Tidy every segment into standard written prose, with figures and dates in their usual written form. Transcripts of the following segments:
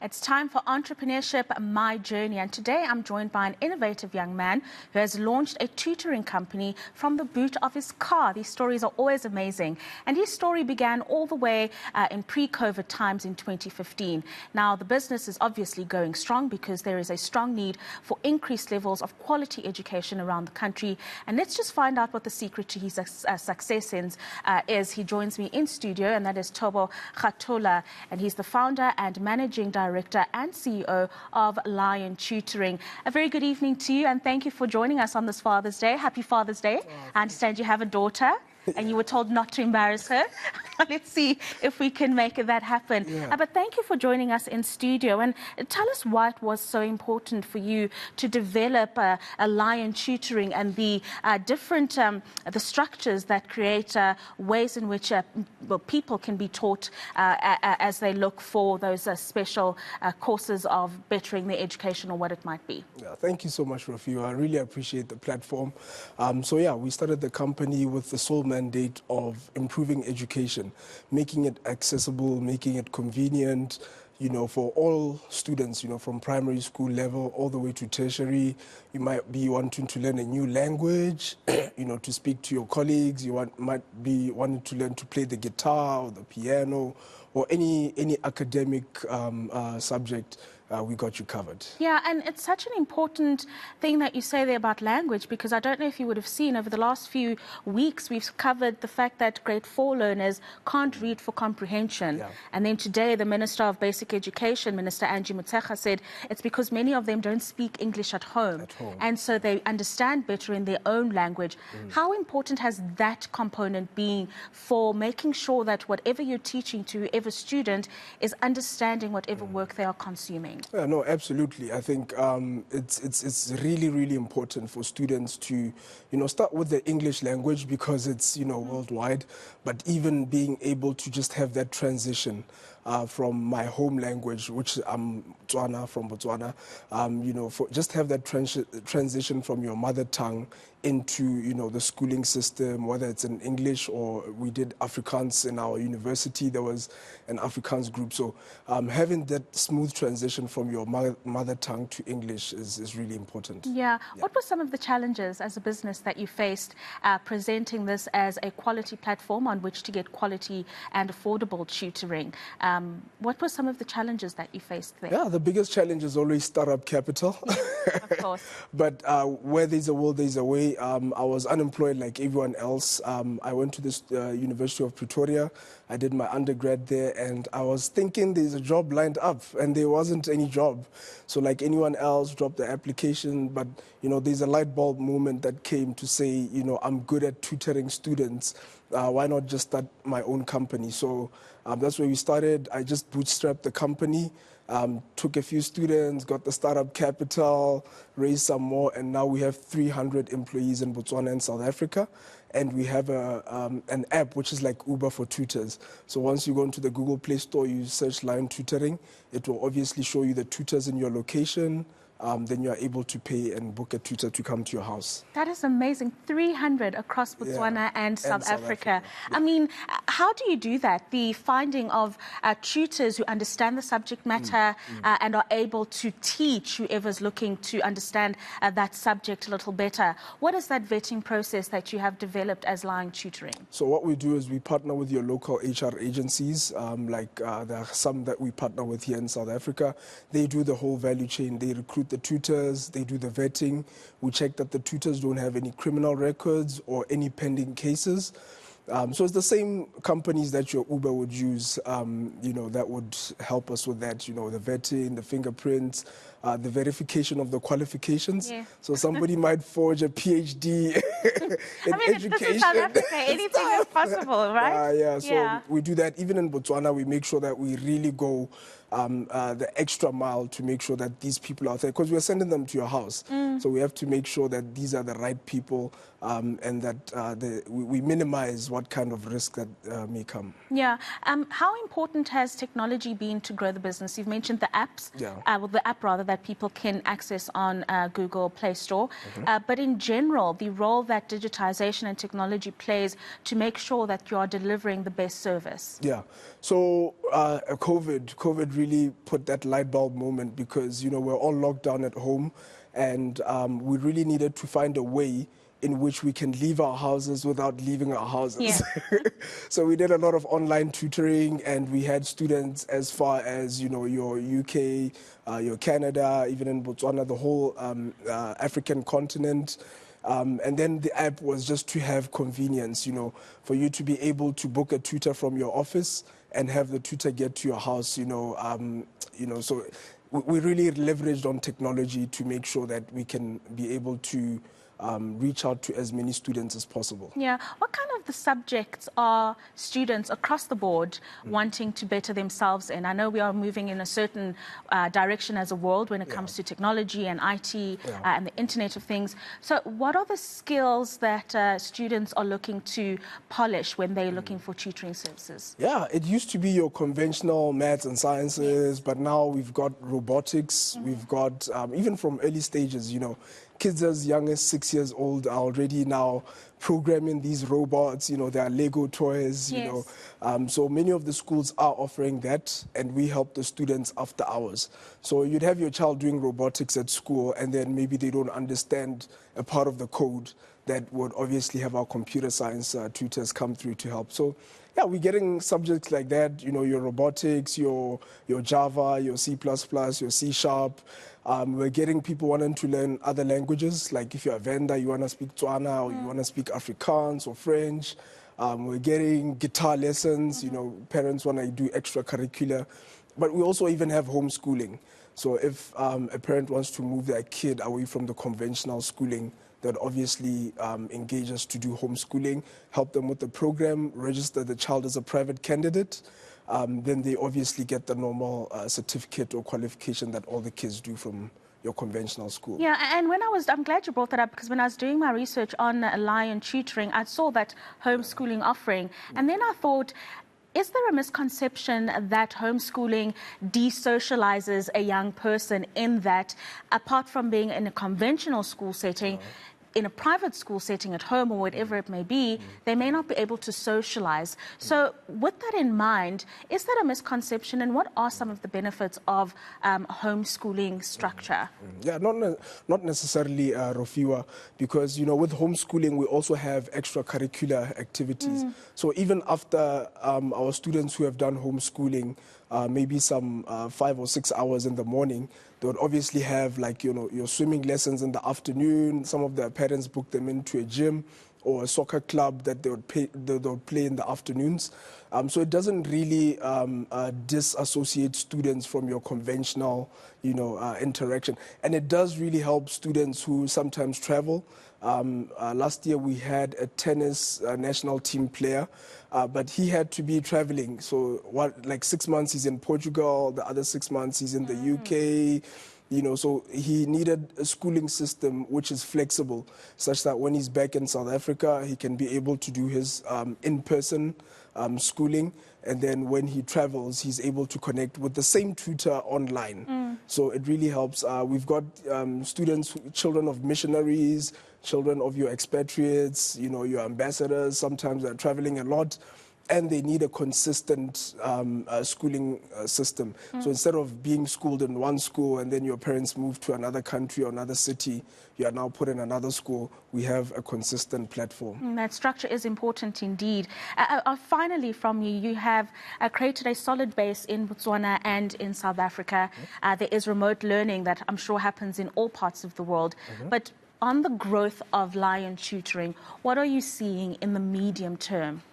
It's time for Entrepreneurship, My Journey, and today I'm joined by an innovative young man who has launched a tutoring company from the boot of his car. These stories are always amazing, and his story began all the way in pre-COVID times in 2015. Now, the business is obviously going strong because there is a strong need for increased levels of quality education around the country, and let's just find out what the secret to his success is. He joins me in studio, and that is Thobo Khathola, and he's the founder and managing director and CEO of Lion Tutoring. A very good evening to you, and thank you for joining us on this Father's Day. Happy Father's Day. I understand you have a daughter, and you were told not to embarrass her. Let's see if we can make that happen. Yeah. But thank you for joining us in studio, and tell us why it was so important for you to develop a Lion Tutoring and the different the structures that create ways in which people can be taught as they look for those special courses of bettering their education or what it might be. Yeah, thank you so much, Rofhiwa. I really appreciate the platform. We started the company with the sole mandate of improving education, making it accessible, making it convenient, for all students, from primary school level all the way to tertiary. You might be wanting to learn a new language, to speak to your colleagues. You might be wanting to learn to play the guitar or the piano or any academic subject. We got you covered. Yeah, and it's such an important thing that you say there about language, because I don't know if you would have seen over the last few weeks, we've covered the fact that grade 4 learners can't read for comprehension. Yeah. And then today, the Minister of Basic Education, Minister Angie Motshekga, said it's because many of them don't speak English at home. And so they understand better in their own language. How important has that component been for making sure that whatever you're teaching to whoever student is understanding whatever work they are consuming? Yeah, no, absolutely. I think it's really, really important for students to, start with the English language because it's, worldwide, but even being able to just have that transition from my home language, which I'm Tswana, from Botswana, just have that transition from your mother tongue into, the schooling system, whether it's in English or we did Afrikaans in our university. There was an Afrikaans group. So having that smooth transition from your mother tongue to English is really important. Yeah. What were some of the challenges as a business that you faced presenting this as a quality platform on which to get quality and affordable tutoring? What were some of the challenges that you faced there? Yeah, the biggest challenge is always startup capital. Of course. But where there's a will, there's a way. I was unemployed like everyone else. I went to this University of Pretoria. I did my undergrad there, and I was thinking there's a job lined up, and there wasn't any job. So like anyone else, dropped the application. But, there's a light bulb moment that came to say, I'm good at tutoring students. Why not just start my own company? So that's where we started. I just bootstrapped the company. Took a few students, got the startup capital, raised some more, and now we have 300 employees in Botswana and South Africa. And we have an app which is like Uber for tutors. So once you go into the Google Play Store, you search Lion Tutoring, it will obviously show you the tutors in your location. Then you are able to pay and book a tutor to come to your house. That is amazing. 300 across Botswana and South Africa. Yeah. I mean, how do you do that? The finding of tutors who understand the subject matter and are able to teach whoever's looking to understand that subject a little better. What is that vetting process that you have developed as Lion Tutoring? So what we do is we partner with your local HR agencies. There are some that we partner with here in South Africa. They do the whole value chain. They recruit the tutors, they do the vetting. We check that the tutors don't have any criminal records or any pending cases. So it's the same companies that your Uber would use, that would help us with that, the vetting, the fingerprints, the verification of the qualifications. Yeah. So somebody might forge a PhD in education. This is South Africa. Anything is possible, right? So we do that. Even in Botswana, we make sure that we really go the extra mile to make sure that these people are there, because we're sending them to your house. So we have to make sure that these are the right people and that we minimize what kind of risk that may come. Yeah. How important has technology been to grow the business? You've mentioned the apps, the app rather, that people can access on Google Play Store. But in general, the role that digitization and technology plays to make sure that you are delivering the best service. Yeah. So COVID really put that light bulb moment because, you know, we're all locked down at home and we really needed to find a way in which we can leave our houses without leaving our houses. Yeah. So we did a lot of online tutoring and we had students as far as, you know, your UK, your Canada, even in Botswana, the whole African continent. And then the app was just to have convenience, you know, for you to be able to book a tutor from your office and have the tutor get to your house, you know, so we really leveraged on technology to make sure that we can be able to reach out to as many students as possible. Yeah. What kind of the subjects are students across the board wanting to better themselves in? I know we are moving in a certain direction as a world when it comes to technology and IT and the Internet of Things. So what are the skills that students are looking to polish when they're looking for tutoring services? Yeah, it used to be your conventional maths and sciences, but now we've got robotics, we've got, even from early stages, you know, kids as young as 6 years old are already now programming these robots, you know, there are Lego toys, you know. So many of the schools are offering that and we help the students after hours. So you'd have your child doing robotics at school and then maybe they don't understand a part of the code that would obviously have our computer science tutors come through to help. So yeah, we're getting subjects like that, you know, your robotics, your Java, your C++, your C#. We're getting people wanting to learn other languages, like if you're a vendor, you want to speak Tswana or you want to speak Afrikaans or French. We're getting guitar lessons, you know, parents want to do extracurricular. But we also even have homeschooling. So if a parent wants to move their kid away from the conventional schooling, that obviously engage us to do homeschooling, help them with the program, register the child as a private candidate. Then they obviously get the normal certificate or qualification that all the kids do from your conventional school. Yeah, and I'm glad you brought that up because when I was doing my research on Lion Tutoring, I saw that homeschooling offering. And then I thought, is there a misconception that homeschooling desocializes a young person in that, apart from being in a conventional school setting, in a private school setting at home or whatever it may be, they may not be able to socialize. So with that in mind, is that a misconception and what are some of the benefits of homeschooling structure? Yeah, not necessarily, Rofhiwa, because, you know, with homeschooling, we also have extracurricular activities. So even after our students who have done homeschooling, maybe some 5 or 6 hours in the morning, they would obviously have, like, you know, your swimming lessons in the afternoon. Some of their parents book them into a gym or a soccer club that they would play in the afternoons. So it doesn't really disassociate students from your conventional, you know, interaction. And it does really help students who sometimes travel. Last year we had a tennis national team player, but he had to be traveling. So like 6 months he's in Portugal, the other 6 months he's in the UK. You know, so he needed a schooling system which is flexible, such that when he's back in South Africa, he can be able to do his in-person schooling. And then when he travels, he's able to connect with the same tutor online. So it really helps. We've got students, children of missionaries, children of your expatriates, you know, your ambassadors. Sometimes they're traveling a lot. And they need a consistent schooling system. So instead of being schooled in one school and then your parents move to another country or another city, you are now put in another school, we have a consistent platform. That structure is important indeed. Finally, from you, you have created a solid base in Botswana and in South Africa. There is remote learning that I'm sure happens in all parts of the world. But on the growth of Lion Tutoring, what are you seeing in the medium term?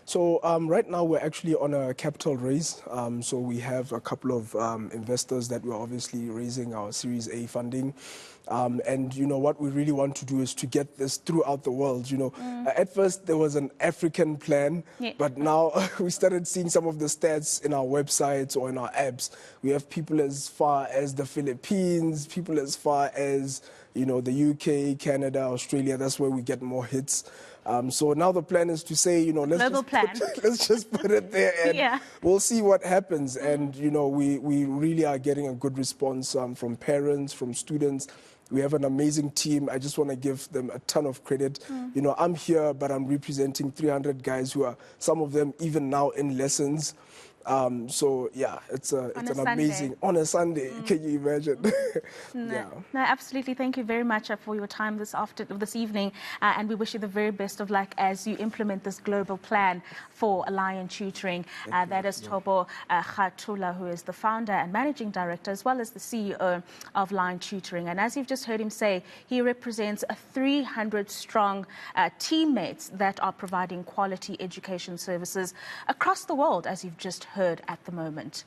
So right now we're actually on a capital raise. So we have a couple of investors that we're obviously raising our Series A funding. And, you know, what we really want to do is to get this throughout the world. You know, at first there was an African plan, but now we started seeing some of the stats in our websites or in our apps. We have people as far as the Philippines, people as far as, you know, the UK, Canada, Australia. That's where we get more hits. So now the plan is to say, you know, let's just put it there and we'll see what happens. And, you know, we really are getting a good response from parents, from students. We have an amazing team. I just want to give them a ton of credit. You know, I'm here, but I'm representing 300 guys who are, some of them even now in lessons. So yeah, it's an Sunday. amazing on a Sunday. Can you imagine? Yeah. No, absolutely. Thank you very much for your time this evening, and we wish you the very best of luck as you implement this global plan for Lion Tutoring. That is Thobo Khathola, who is the founder and managing director, as well as the CEO of Lion Tutoring. And as you've just heard him say, he represents 300 strong teammates that are providing quality education services across the world, as you've just heard at the moment.